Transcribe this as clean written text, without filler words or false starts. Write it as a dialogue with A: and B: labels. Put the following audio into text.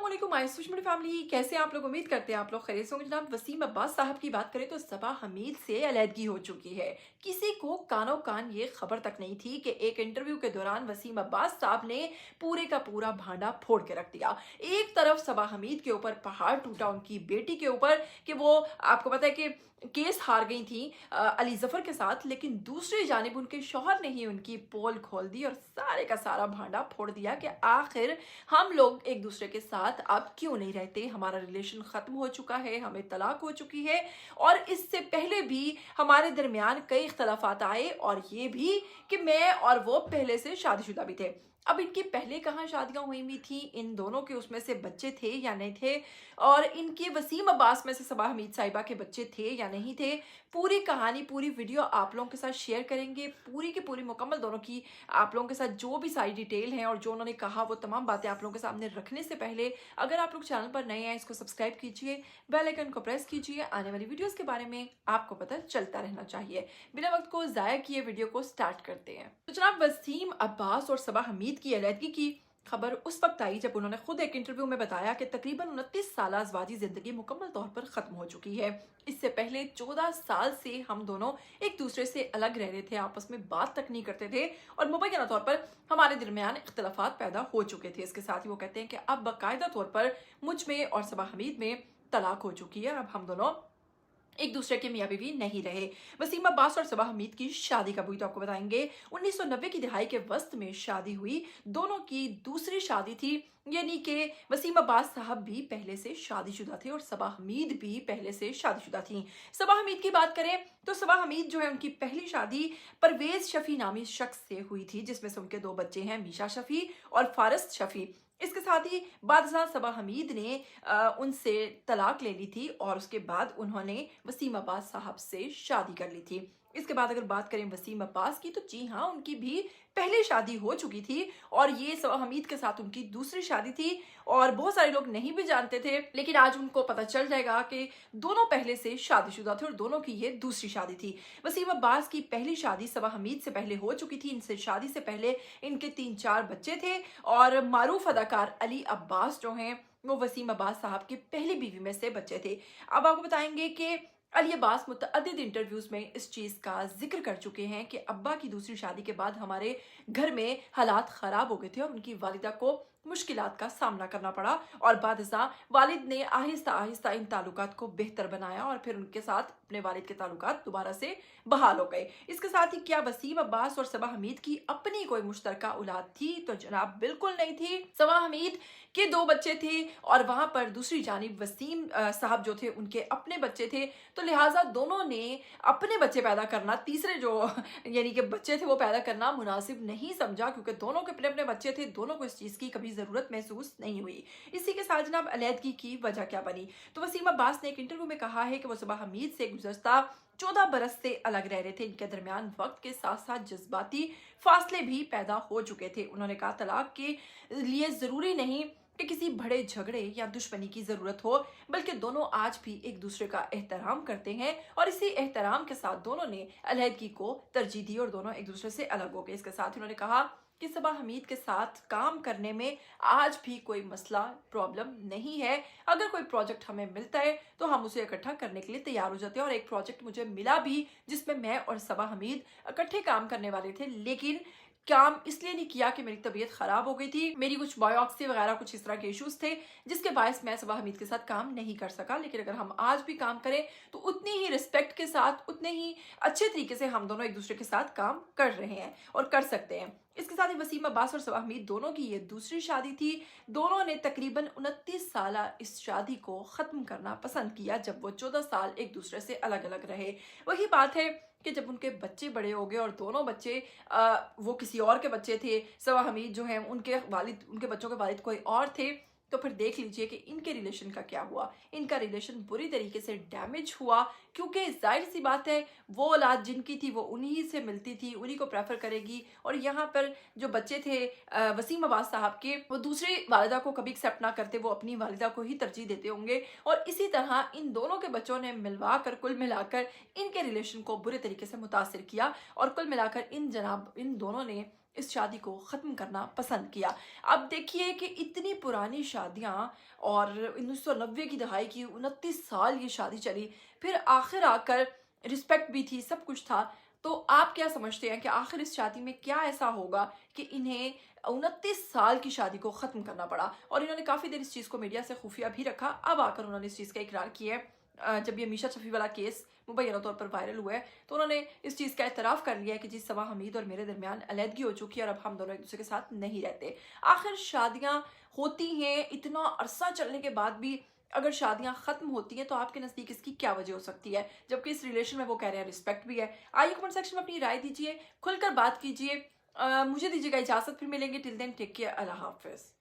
A: अस्सलामुअलैकुम my social family, कैसे हैं आप लोग? उम्मीद करते हैं आप लोग खैरियत से होंगे। जनाब वसीम अब्बास साहब की बात करें तो सबा हमीद से अलहदगी हो चुकी है। किसी को कानो कान ये खबर तक नहीं थी कि एक इंटरव्यू के दौरान वसीम अब्बास साहब ने पूरे का पूरा भांडा फोड़ के रख दिया। एक तरफ सबा हमीद के ऊपर पहाड़ टूटा उनकी बेटी के ऊपर कि वो आपको पता है कि केस हार गई थी अली जफर के साथ, लेकिन दूसरी जानिब उनके शौहर ने ही उनकी पोल खोल दी और सारे का सारा भांडा फोड़ दिया कि आखिर हम लोग एक दूसरे के साथ अब क्यों नहीं रहते, हमारा रिलेशन खत्म हो चुका है, हमें तलाक हो चुकी है। और इससे पहले भी हमारे दरमियान कई इख्तलाफात आए और ये भी कि मैं और वो पहले से शादीशुदा भी थे। अब इनकी पहले कहाँ शादियां हुई भी थी, इन दोनों के उसमें से बच्चे थे या नहीं थे, और इनके वसीम अब्बास में से सबा हमीद साहिबा के बच्चे थे या नहीं थे। पूरी कहानी, पूरी वीडियो आप लोगों के साथ शेयर करेंगे, पूरी की पूरी मुकम्मल दोनों की आप लोगों के साथ जो भी सारी डिटेल हैं और जो उन्होंने कहा वो तमाम बातें आप लोगों के सामने रखने से पहले अगर आप लोग चैनल पर नए हैं इसको सब्सक्राइब कीजिए, बेल आइकन को प्रेस कीजिए। आने वाली वीडियोस के बारे में आपको पता चलता रहना चाहिए। बिना वक्त को ज़ाया किए वीडियो को स्टार्ट करते हैं। तो जनाब वसीम अब्बास और सबा हमीद की अलहदगी की खबर उस वक्त आई जब उन्होंने खुद एक इंटरव्यू में बताया कि तकरीबन 29 साल अज़वाजी ज़िंदगी मुकम्मल तौर पर ख़त्म हो चुकी है। इससे पहले 14 साल से हम दोनों एक दूसरे से अलग रह रहे थे, आपस में बात तक नहीं करते थे और मुबैना तौर पर हमारे दरमियान इख्तलाफात पैदा हो चुके थे। इसके साथ ही वो कहते हैं कि अब बाकायदा तौर पर मुझ में और सबा हमीद में तलाक हो चुकी है। अब हम दोनों एक दूसरे के मियाँ बीवी नहीं रहे। वसीम अब्बास और सबा हमीद की शादी कब हुई तो आपको बताएंगे। 1990 की दिहाई के वस्त में शादी हुई। दोनों की दूसरी शादी थी, यानी कि वसीम अब्बास साहब भी पहले से शादीशुदा थे और सबा हमीद भी पहले से शादीशुदा थी। सबा हमीद की बात करें तो सबा हमीद जो है उनकी पहली शादी परवेज शफी नामी शख्स से हुई थी, जिसमें से उनके दो बच्चे हैं, मीशा शफी और फारस शफी। इसके साथ ही बादशाह सबा हमीद ने उनसे तलाक ले ली थी और उसके बाद उन्होंने वसीम अब्बास साहब से शादी कर ली थी। इसके बाद अगर बात करें वसीम अब्बास की तो जी हाँ, उनकी भी पहले शादी हो चुकी थी और ये सबा हमीद के साथ उनकी दूसरी शादी थी। और बहुत सारे लोग नहीं भी जानते थे, लेकिन आज उनको पता चल जाएगा कि दोनों पहले से शादीशुदा थे और दोनों की ये दूसरी शादी थी। वसीम अब्बास की पहली शादी सबा हमीद से पहले हो चुकी थी। इनसे शादी से पहले इनके 3-4 बच्चे थे और मारूफ अदाकार अली अब्बास जो हैं वो वसीम अब्बास साहब की पहली बीवी में से बच्चे थे। अब आपको बताएंगे कि अली अब्बास मुतअद्दिद इंटरव्यूज में इस चीज़ का जिक्र कर चुके हैं कि अब्बा की दूसरी शादी के बाद हमारे घर में हालात ख़राब हो गए थे और उनकी वालिदा को मुश्किलात का सामना करना पड़ा और बादशाह वालिद ने आहिस्ता आहिस्ता इन ताल्लुकात को बेहतर बनाया और फिर उनके साथ अपने वालिद के ताल्लुकात दोबारा से बहाल हो गए। इसके साथ ही क्या वसीम अब्बास और सबा हमीद की अपनी कोई मुश्तरका औलाद थी तो जनाब बिल्कुल नहीं थी। सबा हमीद के 2 बच्चे थे और वहां पर दूसरी जानिब वसीम साहब जो थे उनके अपने बच्चे थे, तो लिहाजा दोनों ने अपने बच्चे पैदा करना, तीसरे जो यानी कि बच्चे थे वो पैदा करना मुनासिब नहीं समझा, क्योंकि दोनों के अपने अपने बच्चे थे, दोनों को इस चीज़ की कभी ज़रूरत महसूस नहीं हुई। इसी के साथ जनाब अलहदगी की वजह क्या बनी तो वसीम अब्बास ने एक इंटरव्यू में कहा है कि वो सबा हमीद से गुज़श्ता 14 बरस से अलग रह रहे थे। इनके दरमियान वक्त के साथ साथ जज्बाती फासले भी पैदा हो चुके थे। उन्होंने कहा तलाक के लिए ज़रूरी नहीं कि किसी बड़े झगड़े या दुश्मनी की जरूरत हो, बल्कि दोनों आज भी एक दूसरे का एहतराम करते हैं और इसी एहतराम के साथ दोनों ने अलहदगी को तरजीह दी और दोनों एक दूसरे से अलग हो गए। इसके साथ ही उन्होंने कहा कि सबा हमीद के साथ काम करने में आज भी कोई मसला, प्रॉब्लम नहीं है। अगर कोई प्रोजेक्ट हमें मिलता है तो हम उसे इकट्ठा करने के लिए तैयार हो जाते हैं और एक प्रोजेक्ट मुझे मिला भी जिसमें मैं और सबा हमीद इकट्ठे काम करने वाले थे, लेकिन काम इसलिए नहीं किया कि मेरी तबीयत खराब हो गई थी, मेरी कुछ बायोप्सी वगैरह कुछ इस तरह के इश्यूज थे जिसके बायस मैं सबा हमीद के साथ काम नहीं कर सका। लेकिन अगर हम आज भी काम करें तो उतनी ही रिस्पेक्ट के साथ, उतने ही अच्छे तरीके से हम दोनों एक दूसरे के साथ काम कर रहे हैं और कर सकते हैं। इसके साथ ही वसीम अब्बास और सबा हमीद दोनों की ये दूसरी शादी थी। दोनों ने तकरीबन 29 साल इस शादी को ख़त्म करना पसंद किया जब वो 14 साल एक दूसरे से अलग अलग रहे। वही बात है कि जब उनके बच्चे बड़े हो गए और दोनों बच्चे वो किसी और के बच्चे थे, सबा हमीद जो हैं उनके बच्चों के वालिद कोई और थे, तो फिर देख लीजिए कि इनके रिलेशन का क्या हुआ। इनका रिलेशन बुरी तरीके से डैमेज हुआ, क्योंकि जाहिर सी बात है वो औलाद जिनकी थी वो उन्हीं से मिलती थी, उन्हीं को प्रेफर करेगी। और यहाँ पर जो बच्चे थे वसीम अब्बास साहब के, वो दूसरी वालिदा को कभी एक्सेप्ट ना करते, वो अपनी वालिदा को ही तरजीह देते होंगे। और इसी तरह इन दोनों के बच्चों ने मिलवा कर कुल मिलाकर इनके रिलेशन को बुरे तरीके से मुतासिर किया और कुल मिलाकर इन दोनों ने इस शादी को ख़त्म करना पसंद किया। अब देखिए कि इतनी पुरानी शादियाँ और 1990 की दहाई की 29 साल ये शादी चली, फिर आखिर आकर रिस्पेक्ट भी थी, सब कुछ था। तो आप क्या समझते हैं कि आखिर इस शादी में क्या ऐसा होगा कि इन्हें 29 साल की शादी को ख़त्म करना पड़ा? और इन्होंने काफ़ी देर इस चीज़ को मीडिया से खुफिया भी रखा। अब आकर उन्होंने इस चीज़ का इकरार किया है। जब ये मीशा शफ़ी वाला केस मुबैना तौर पर वायरल हुआ है, तो उन्होंने इस चीज़ का एतराफ़ कर लिया है कि जी सबा हमीद और मेरे दरमियान अलहदगी हो चुकी है और अब हम दोनों एक दूसरे के साथ नहीं रहते। आखिर शादियाँ होती हैं, इतना अरसा चलने के बाद भी अगर शादियाँ ख़त्म होती हैं तो आपके नज़दीक इसकी क्या वजह हो सकती है? जबकि इस रिलेशन में वो कह रहे हैं रिस्पेक्ट भी है। आइए कमेंट सेक्शन में अपनी राय दीजिए, खुलकर बात कीजिए। मुझे दीजिएगा इजाज़त, फिर मिलेंगे। टिल देन टेक केयर, अल्लाह हाफ़िज़।